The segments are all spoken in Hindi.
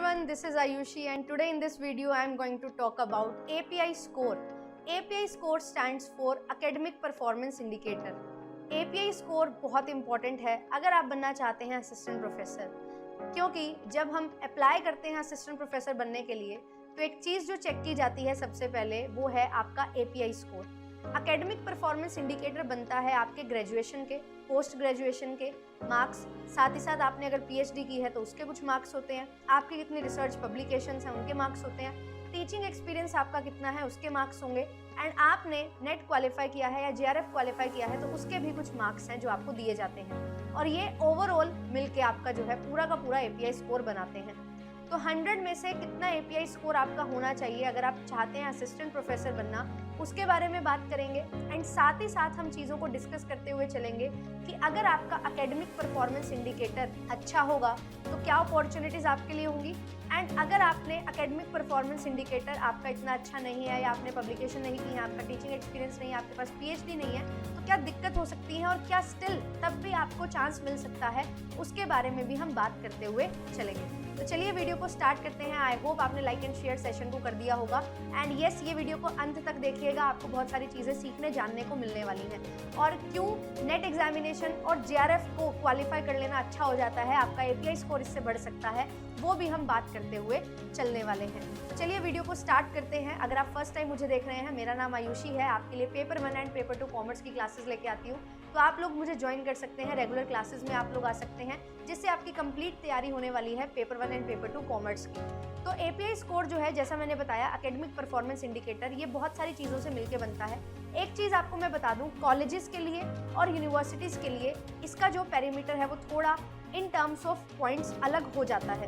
everyone, this is Ayushi and today in this video I am going to talk about API score. API score stands for Academic Performance Indicator. API score बहुत इंपॉर्टेंट है अगर आप बनना चाहते हैं असिस्टेंट प्रोफेसर, क्योंकि जब हम अप्लाई करते हैं असिस्टेंट प्रोफेसर बनने के लिए तो एक चीज़ जो चेक की जाती है सबसे पहले वो है आपका API score. Academic performance indicator बनता है आपके ग्रेजुएशन के, पोस्ट ग्रेजुएशन के मार्क्स, साथ ही साथ आपने अगर पीएचडी की है तो उसके कुछ मार्क्स होते हैं, आपके कितने रिसर्च पब्लिकेशंस हैं उनके मार्क्स होते हैं, टीचिंग एक्सपीरियंस आपका कितना है उसके मार्क्स होंगे, एंड आपने नेट क्वालिफाई किया है या जेआरएफ क्वालिफाई किया है तो उसके भी कुछ मार्क्स हैं जो आपको दिए जाते हैं, और ये ओवरऑल मिलके आपका जो है पूरा का पूरा एपीआई स्कोर बनाते हैं। तो 100 में से कितना एपीआई स्कोर आपका होना चाहिए अगर आप चाहते हैं असिस्टेंट प्रोफेसर बनना, उसके बारे में बात करेंगे। एंड साथ ही साथ हम चीज़ों को डिस्कस करते हुए चलेंगे कि अगर आपका एकेडमिक परफॉर्मेंस इंडिकेटर अच्छा होगा तो क्या अपॉर्चुनिटीज़ आपके लिए होंगी, एंड अगर आपने एकेडमिक परफॉर्मेंस इंडिकेटर आपका इतना अच्छा नहीं है या आपने पब्लिकेशन नहीं की है, आपका टीचिंग एक्सपीरियंस नहीं है, आपके पास पीएचडी नहीं है, तो क्या दिक्कत हो सकती है और क्या स्टिल तब भी आपको चांस मिल सकता है, उसके बारे में भी हम बात करते हुए चलेंगे। तो चलिए वीडियो को स्टार्ट करते हैं। आई होप आपने लाइक एंड शेयर सेशन को कर दिया होगा, एंड यस ये वीडियो को अंत तक देखिएगा, आपको बहुत सारी चीज़ें सीखने जानने को मिलने वाली हैं, और क्यों नेट एग्जामिनेशन और जेआरएफ को क्वालिफाई कर लेना अच्छा हो जाता है, आपका एपीआई स्कोर इससे बढ़ सकता है, वो भी हम बात करते हुए चलने वाले हैं। तो चलिए वीडियो को स्टार्ट करते हैं। अगर आप फर्स्ट टाइम मुझे देख रहे हैं, मेरा नाम आयुषी है, आपके लिए पेपर 1 एंड पेपर 2 कॉमर्स की क्लासेस लेके आती हूँ, तो आप लोग मुझे ज्वाइन कर सकते हैं, रेगुलर क्लासेस में आप लोग आ सकते हैं, जिससे आपकी कंप्लीट तैयारी होने वाली है पेपर 1 एंड पेपर 2 कॉमर्स की। तो एपीआई स्कोर जो है, जैसा मैंने बताया, एकेडमिक परफॉर्मेंस इंडिकेटर, ये बहुत सारी चीज़ों से मिलकर बनता है। एक चीज़ आपको मैं बता दूं, कॉलेजेस के लिए और यूनिवर्सिटीज़ के लिए इसका जो पेरीमीटर है वो थोड़ा इन टर्म्स ऑफ पॉइंट्स अलग हो जाता है।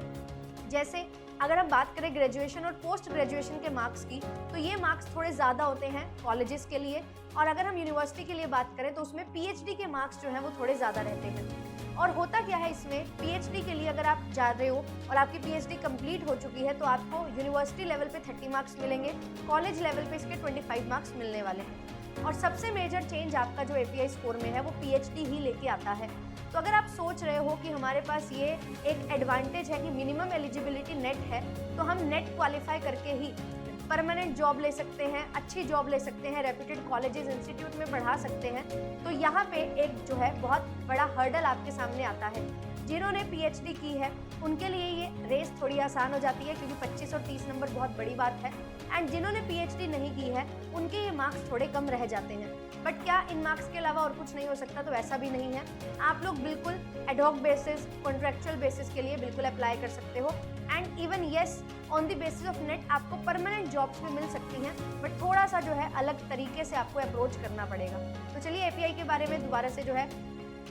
जैसे अगर हम बात करें ग्रेजुएशन और पोस्ट ग्रेजुएशन के मार्क्स की, तो ये मार्क्स थोड़े ज़्यादा होते हैं कॉलेजेस के लिए, और अगर हम यूनिवर्सिटी के लिए बात करें तो उसमें पीएचडी के मार्क्स जो हैं वो थोड़े ज़्यादा रहते हैं। और होता क्या है इसमें, पीएचडी के लिए अगर आप जा रहे हो और आपकी पीएचडी कंप्लीट हो चुकी है तो आपको यूनिवर्सिटी लेवल पे 30 मार्क्स मिलेंगे, कॉलेज लेवल पे इसके 25 मार्क्स मिलने वाले हैं। और सबसे मेजर चेंज आपका जो एपीआई स्कोर में है वो पीएचडी ही लेके आता है। तो अगर आप सोच रहे हो कि हमारे पास ये एक एडवांटेज है कि मिनिमम एलिजिबिलिटी नेट है, तो हम नेट क्वालिफाई करके ही परमानेंट जॉब ले सकते हैं, अच्छी जॉब ले सकते हैं, रेप्यूटेड कॉलेजेस इंस्टीट्यूट में पढ़ा सकते हैं, तो यहाँ पे एक जो है बहुत बड़ा हर्डल आपके सामने आता है। जिन्होंने पीएचडी की है उनके लिए ये रेस थोड़ी आसान हो जाती है, क्योंकि 25 और 30 नंबर बहुत बड़ी बात है, एंड जिन्होंने पीएचडी नहीं की है उनके ये मार्क्स थोड़े कम रह जाते हैं। बट क्या इन मार्क्स के अलावा और कुछ नहीं हो सकता? तो ऐसा भी नहीं है, आप लोग बिल्कुल एडहॉक बेसिस, कॉन्ट्रैक्चुअल बेसिस के लिए बिल्कुल अप्लाई कर सकते हो, and even yes on the basis of net आपको परमानेंट जॉब्स भी मिल सकती हैं, बट थोड़ा सा जो है अलग तरीके से आपको अप्रोच करना पड़ेगा। तो चलिए एपीआई के बारे में दोबारा से जो है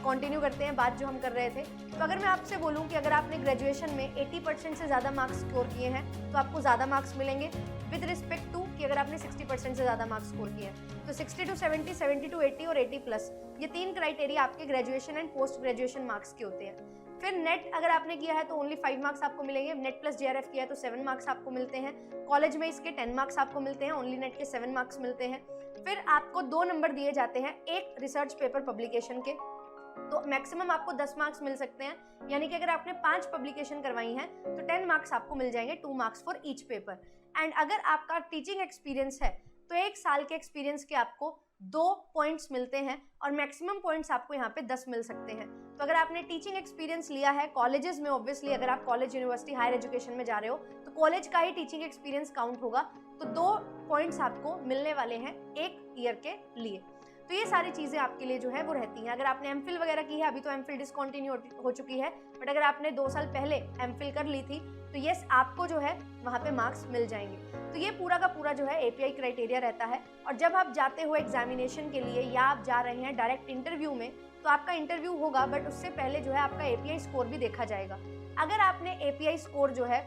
कंटिन्यू करते हैं बात जो हम कर रहे थे। तो अगर मैं आपसे बोलूं कि अगर आपने ग्रेजुएशन में 80% से ज़्यादा मार्क्स स्कोर किए हैं तो आपको ज़्यादा मार्क्स मिलेंगे, विद रिस्पेक्ट टू कि अगर आपने 60% से ज़्यादा मार्क्स स्कोर किए हैं। तो 60 to 70, 70 to 80 और 80+, ये 3 क्राइटेरिया आपके graduation and post graduation marks के होते हैं। फिर नेट अगर आपने किया है तो ओनली 5 मार्क्स आपको मिलेंगे, नेट प्लस जेआरएफ किया है तो 7 मार्क्स आपको मिलते हैं, कॉलेज में इसके 10 मार्क्स आपको मिलते हैं, ओनली नेट के 7 मार्क्स मिलते हैं। फिर आपको 2 नंबर दिए जाते हैं एक रिसर्च पेपर पब्लिकेशन के, तो मैक्सिमम आपको 10 मार्क्स मिल सकते हैं, यानी कि अगर आपने 5 पब्लिकेशन करवाई हैं तो 10 मार्क्स आपको मिल जाएंगे, 2 marks for each paper. And अगर आपका टीचिंग एक्सपीरियंस है तो 1 साल के एक्सपीरियंस के आपको 2 पॉइंट्स मिलते हैं, और मैक्सिमम पॉइंट्स आपको यहाँ पे 10 मिल सकते हैं। तो अगर आपने टीचिंग एक्सपीरियंस लिया है कॉलेजेस में, ऑब्वियसली अगर आप कॉलेज, यूनिवर्सिटी, हायर एजुकेशन में जा रहे हो तो कॉलेज का ही टीचिंग एक्सपीरियंस काउंट होगा, तो 2 पॉइंट्स आपको मिलने वाले हैं 1 ईयर के लिए। तो ये सारी चीज़ें आपके लिए जो है वो रहती हैं। अगर आपने एमफिल वगैरह की है, अभी तो एमफिल डिसकंटिन्यू हो चुकी है, बट अगर आपने 2 साल पहले एमफिल कर ली थी तो येस आपको जो है वहाँ पे मार्क्स मिल जाएंगे। तो ये पूरा का पूरा जो है एपीआई क्राइटेरिया रहता है। और जब आप जाते हो एग्जामिनेशन के लिए या आप जा रहे हैं डायरेक्ट इंटरव्यू में, तो आपका इंटरव्यू होगा, बट उससे पहले जो है आपका एपीआई स्कोर भी देखा जाएगा। अगर आपने एपीआई स्कोर जो है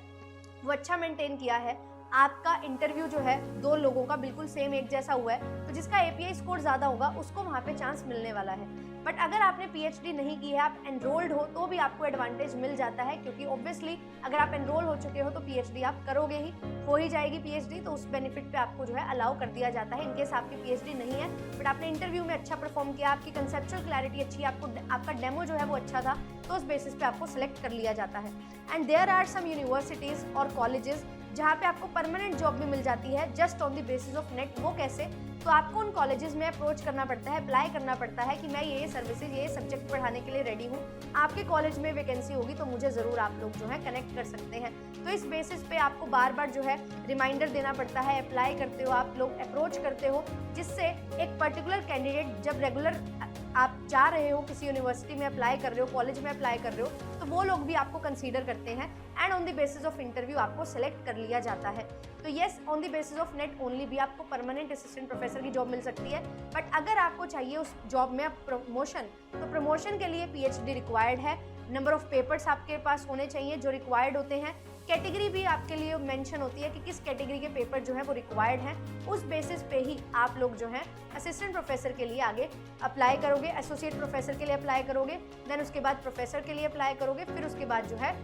वो अच्छा मेंटेन किया है, आपका इंटरव्यू जो है 2 लोगों का बिल्कुल सेम एक जैसा हुआ है, तो जिसका एपीआई स्कोर ज़्यादा होगा उसको वहाँ पे चांस मिलने वाला है। बट अगर आपने पीएचडी नहीं की है, आप एनरोल्ड हो, तो भी आपको एडवांटेज मिल जाता है, क्योंकि ऑब्वियसली अगर आप एनरोल हो चुके हो तो पीएचडी आप करोगे ही, हो ही जाएगी पीएचडी, तो उस बेनिफिट पे आपको जो है अलाउ कर दिया जाता है। इनकेस आपकी पीएचडी नहीं है बट आपने इंटरव्यू में अच्छा परफॉर्म किया, आपकी कंसेप्चुअल क्लैरिटी अच्छी, आपका डेमो जो है वो अच्छा था, तो उस बेसिस पे आपको सिलेक्ट कर लिया जाता है। And there are some universities और कॉलेजेस जहाँ पे आपको परमानेंट जॉब भी मिल जाती है just on the basis of NET. वो कैसे? तो आपको उन कॉलेजेस में अप्रोच करना पड़ता है, अप्लाई करना पड़ता है कि मैं ये सर्विसेज, ये सब्जेक्ट पढ़ाने के लिए रेडी हूँ, आपके कॉलेज में वैकेंसी होगी तो मुझे ज़रूर आप लोग जो है कनेक्ट कर सकते हैं। तो इस बेसिस पे आपको बार बार जो है रिमाइंडर देना पड़ता है, अप्लाई करते हो आप लोग, अप्रोच करते हो, जिससे एक पर्टिकुलर कैंडिडेट जब रेगुलर आप जा रहे हो किसी यूनिवर्सिटी में अप्लाई कर रहे हो, कॉलेज में अप्लाई कर रहे हो, तो वो लोग भी आपको कंसीडर करते हैं and on the basis of interview आपको सेलेक्ट कर लिया जाता है। तो yes, on the basis of net only भी आपको परमानेंट असिस्टेंट प्रोफेसर की जॉब मिल सकती है। बट अगर आपको चाहिए उस जॉब में प्रमोशन, तो प्रमोशन के लिए पीएचडी रिक्वायर्ड है। नंबर ऑफ पेपर्स आपके पास होने चाहिए जो रिक्वायर्ड होते हैं। कैटेगरी भी आपके लिए मेंशन होती है कि किस कैटेगरी के पेपर जो है वो रिक्वायर्ड हैं। उस बेसिस पे ही आप लोग जो है असिस्टेंट प्रोफेसर के लिए आगे अप्लाई करोगे, एसोसिएट प्रोफेसर के लिए अप्लाई करोगे, देन उसके बाद प्रोफेसर के लिए अप्लाई करोगे, फिर उसके बाद जो है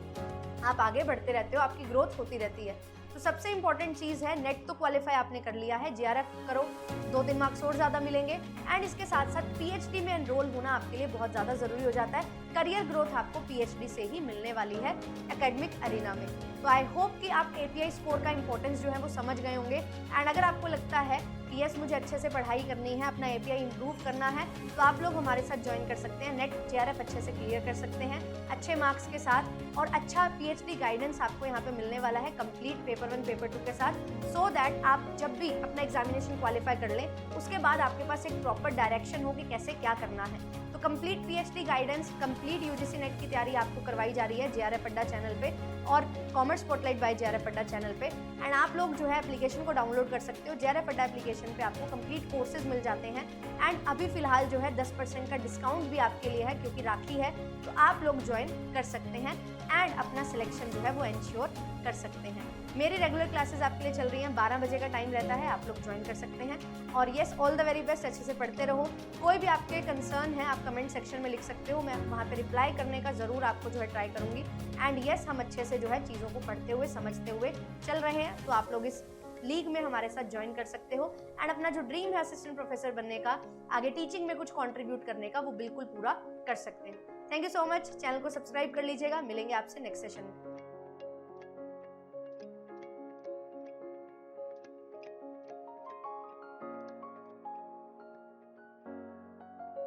आप आगे बढ़ते रहते हो, आपकी ग्रोथ होती रहती है। तो सबसे इंपॉर्टेंट चीज़ है, नेट तो क्वालिफाई आपने कर लिया है, जेआरएफ करो, 2-3 मार्क्स और ज़्यादा मिलेंगे एंड इसके साथ साथ पीएचडी में एनरोल होना आपके लिए बहुत ज़्यादा ज़रूरी हो जाता है। करियर ग्रोथ आपको पीएचडी से ही मिलने वाली है एकेडमिक अरीना में। तो आई होप कि आप एपीआई स्कोर का इंपॉर्टेंस जो है वो समझ गए होंगे। एंड अगर आपको लगता है कि यस मुझे अच्छे से पढ़ाई करनी है, अपना एपीआई इंप्रूव करना है, तो आप लोग हमारे साथ ज्वाइन कर सकते हैं। नेट जेआरएफ अच्छे से क्लियर कर सकते हैं अच्छे मार्क्स के साथ, और अच्छा पीएचडी गाइडेंस आपको यहाँ पे मिलने वाला है कंप्लीट पेपर 1 पेपर 2 के साथ, सो दैट आप जब भी अपना एग्जामिनेशन क्वालिफाई कर लें उसके बाद आपके पास एक प्रॉपर डायरेक्शन हो कि कैसे क्या करना है। तो complete PhD guidance, complete UGC net की तैयारी आपको करवाई जा रही है जेआरएफ अड्डा चैनल पे और कॉमर्स स्पॉटलाइट बाय जेआरएफ अड्डा चैनल पे। एंड आप लोग जो है एप्लीकेशन को डाउनलोड कर सकते हो। जेआरएफ अड्डा एप्लीकेशन पे आपको कंप्लीट कोर्सेज मिल जाते हैं एंड अभी फिलहाल जो है 10% का डिस्काउंट भी आपके लिए है क्योंकि राखी है, तो आप लोग ज्वाइन कर सकते हैं एंड अपना सिलेक्शन जो है वो इंश्योर कर सकते हैं। मेरी रेगुलर क्लासेस आपके लिए चल रही हैं, 12 बजे का टाइम रहता है, आप लोग ज्वाइन कर सकते हैं। और yes, all the very best, अच्छे से पढ़ते रहो। कोई भी आपके कंसर्न है आप कमेंट सेक्शन में लिख सकते हो, मैं वहाँ पे रिप्लाई करने का ज़रूर आपको जो है ट्राई करूँगी। एंड येस, हम अच्छे से जो है चीज़ों को पढ़ते हुए समझते हुए चल रहे हैं, तो आप लोग इस लीग में हमारे साथ ज्वाइन कर सकते हो एंड अपना जो ड्रीम है असिस्टेंट प्रोफेसर बनने का, आगे टीचिंग में कुछ कंट्रीब्यूट करने का, वो बिल्कुल पूरा कर सकते हैं। Thank you so much. Channel को सब्सक्राइब कर लीजिएगा। मिलेंगे आपसे नेक्स्ट सेशन में।